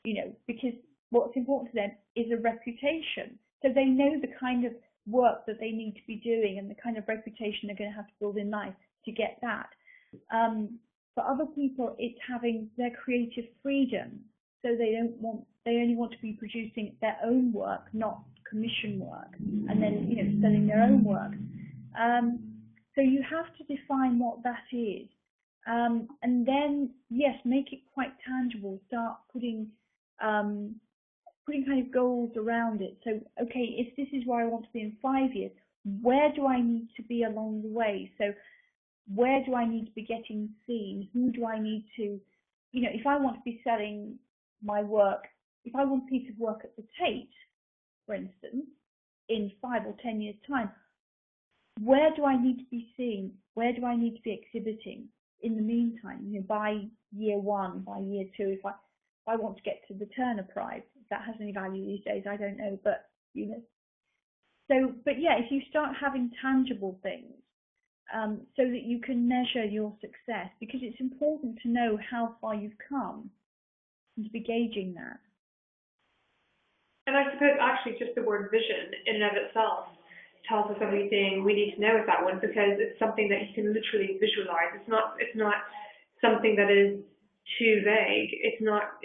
you know, because what's important to them is a reputation. So they know the kind of work that they need to be doing and the kind of reputation they're going to have to build in life to get that. For other people, it's having their creative freedom. So they only want to be producing their own work, not commission work, and then, you know, selling their own work. So you have to define what that is, and then yes, make it quite tangible. Start putting kind of goals around it. So okay, if this is where I want to be in 5 years, where do I need to be along the way? So where do I need to be getting seen? Who do I need to, you know, if I want to be selling my work, if I want a piece of work at the Tate, for instance, in 5 or 10 years' time, where do I need to be seen? Where do I need to be exhibiting in the meantime? You know, by year 1, by year 2, if I want to get to the Turner Prize, if that has any value these days, I don't know, but you know. So, but yeah, if you start having tangible things, so that you can measure your success, because it's important to know how far you've come and to be gauging that. And I suppose actually just the word vision in and of itself tells us everything we need to know with that one, because it's something that you can literally visualize. It's not something that is too vague. It's not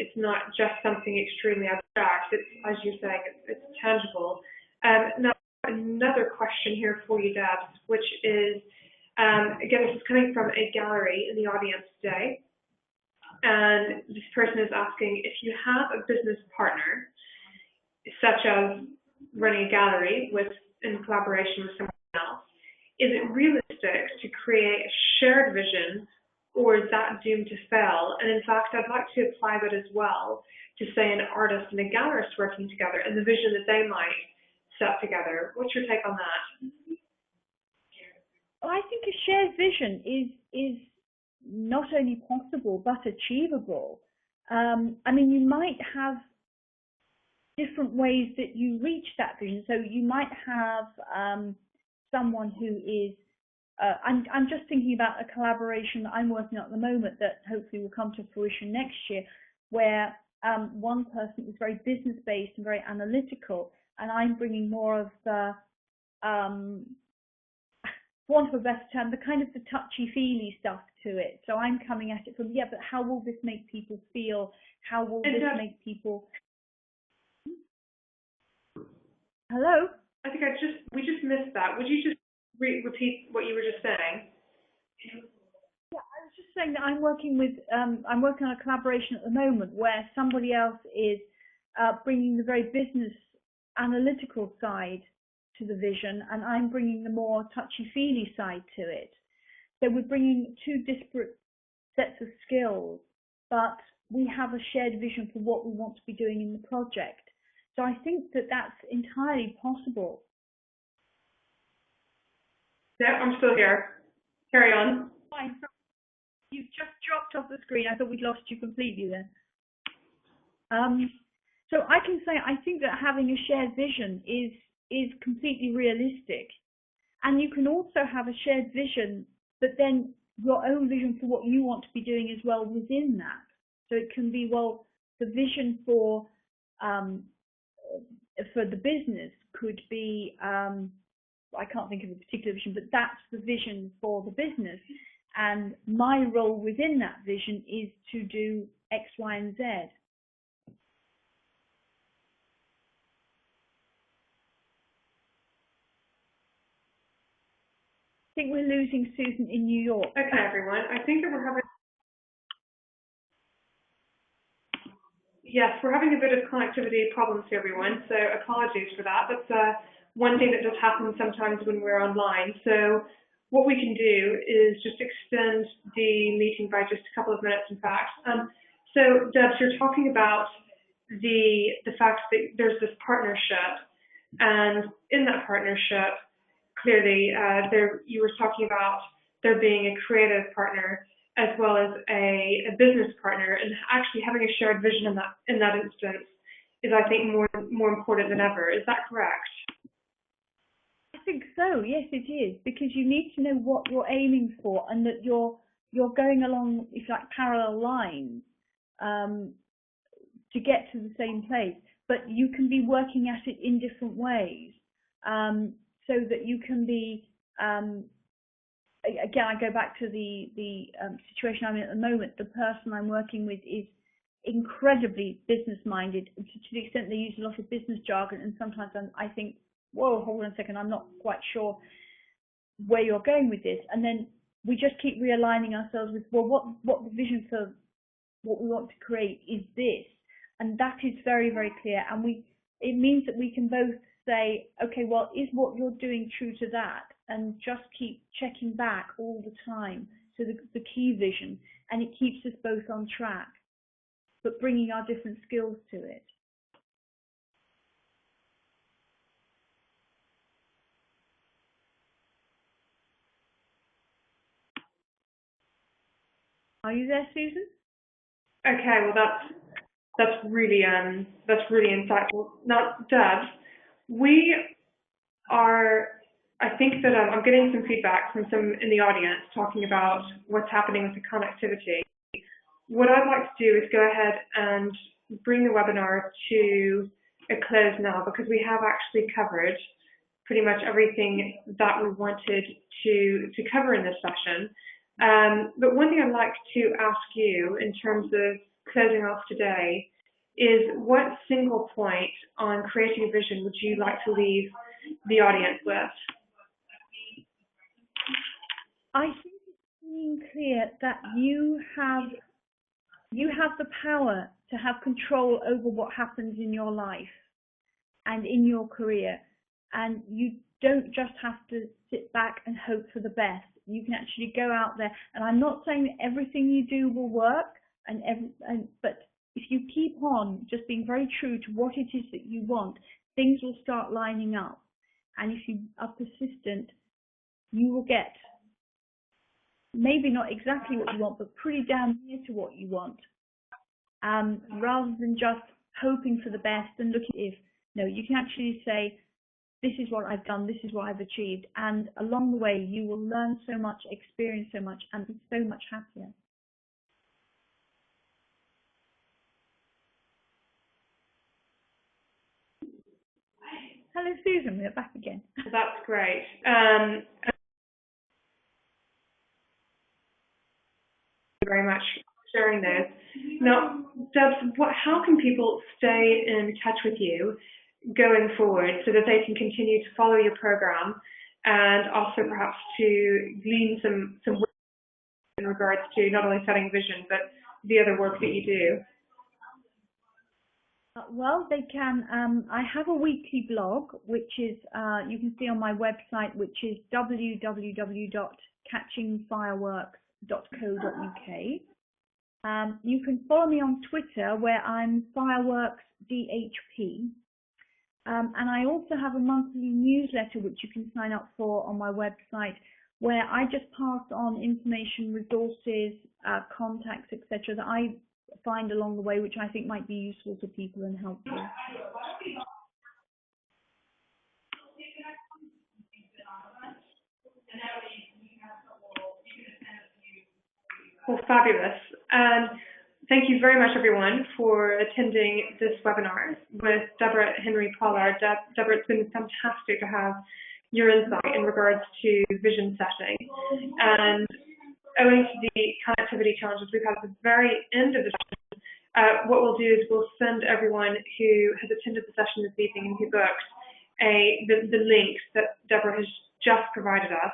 just something extremely abstract. It's, as you're saying, it's tangible. Now another question here for you, Debs, which is, again, this is coming from a gallery in the audience today, and this person is asking, if you have a business partner, such as running a gallery in collaboration with someone else, is it realistic to create a shared vision, or is that doomed to fail? And in fact, I'd like to apply that as well to, say, an artist and a gallerist working together and the vision that they might set together. What's your take on that? Well, I think a shared vision is not only possible but achievable. I mean, you might have different ways that you reach that vision. So you might have someone who is, I'm just thinking about a collaboration that I'm working on at the moment that hopefully will come to fruition next year, where one person is very business-based and very analytical, and I'm bringing more of the, for want of a better term, the kind of the touchy-feely stuff to it. So I'm coming at it from, yeah, but how will this make people feel? How will this make people... Hello? I think we just missed that. Would you just repeat what you were just saying? Yeah, I was just saying that I'm working on a collaboration at the moment where somebody else is bringing the very business analytical side to the vision, and I'm bringing the more touchy-feely side to it. So we're bringing two disparate sets of skills, but we have a shared vision for what we want to be doing in the project. So I think that that's entirely possible. Yeah, I'm still here. Carry on. Fine. You've just dropped off the screen. I thought we'd lost you completely then. So I can say I think that having a shared vision is completely realistic. And you can also have a shared vision, but then your own vision for what you want to be doing as well within that. So it can be, well, the vision for the business could be, I can't think of a particular vision, but that's the vision for the business. And my role within that vision is to do X, Y, and Z. I think we're losing Susan in New York. Okay, everyone. I think that we're having a bit of connectivity problems here, everyone. So apologies for that. That's one thing that does happen sometimes when we're online. So what we can do is just extend the meeting by just a couple of minutes, in fact. So Debs, you're talking about the fact that there's this partnership, and in that partnership, clearly, you were talking about there being a creative partner as well as a business partner, and actually having a shared vision in that instance is, I think, more important than ever. Is that correct? I think so. Yes, it is, because you need to know what you're aiming for, and that you're going along, if you like, parallel lines to get to the same place. But you can be working at it in different ways. So that you can be, again, I go back to the situation I'm in at the moment. The person I'm working with is incredibly business-minded, to the extent they use a lot of business jargon, and sometimes I think, whoa, hold on a second, I'm not quite sure where you're going with this. And then we just keep realigning ourselves with, well, what the vision for what we want to create is this, and that is very, very clear. And it means that we can both say, okay, well, is what you're doing true to that? And just keep checking back all the time. So the key vision, and it keeps us both on track, but bringing our different skills to it. Are you there, Susan? Okay, well that's really insightful. Now, Deb, we are. I think that I'm getting some feedback from some in the audience talking about what's happening with the connectivity. What I'd like to do is go ahead and bring the webinar to a close now, because we have actually covered pretty much everything that we wanted to cover in this session. But one thing I'd like to ask you in terms of closing off today is, what single point on creating a vision would you like to leave the audience with? I think it's being clear that you have the power to have control over what happens in your life and in your career, and you don't just have to sit back and hope for the best. You can actually go out there, and I'm not saying that everything you do will work, but if you keep on just being very true to what it is that you want, things will start lining up. And if you are persistent, you will get maybe not exactly what you want, but pretty damn near to what you want, rather than just hoping for the best and looking if. No, you can actually say, this is what I've done, this is what I've achieved, and along the way you will learn so much, experience so much, and be so much happier. Hello, Susan, we're back again. That's great. Very much for sharing those. Now, Debs, how can people stay in touch with you going forward so that they can continue to follow your program, and also perhaps to glean some work in regards to not only setting vision but the other work that you do? Well, they can. I have a weekly blog, which is you can see on my website, which is www.catchingfireworks.co.uk. You can follow me on Twitter, where I'm fireworksdhp. And I also have a monthly newsletter which you can sign up for on my website, where I just pass on information, resources, contacts, etc. that I find along the way, which I think might be useful to people and helpful. Well, fabulous. And thank you very much, everyone, for attending this webinar with Deborah Henry-Pollard. Deborah, it's been fantastic to have your insight in regards to vision setting. And owing to the connectivity challenges we've had at the very end of the session, what we'll do is we'll send everyone who has attended the session this evening and who booked the links that Deborah has just provided us.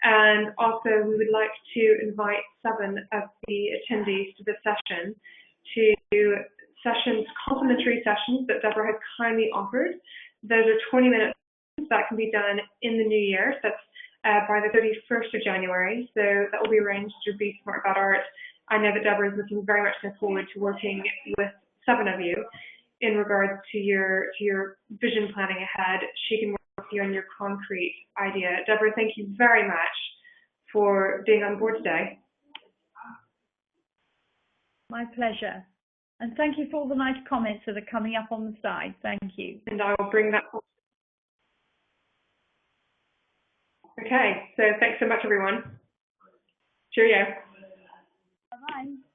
And also, we would like to invite 7 of the attendees to this session to complimentary sessions that Deborah has kindly offered. Those are 20-minute sessions that can be done in the new year. So that's by the 31st of January. So that will be arranged through Be Smart About Art. I know that Deborah is looking very much forward to working with 7 of you in regards to your vision planning ahead. She can work with you on your concrete idea. Deborah, thank you very much for being on board today. My pleasure. And thank you for all the nice comments that are coming up on the side. Thank you. And I will bring that. Okay, so thanks so much, everyone. Cheerio. Bye-bye.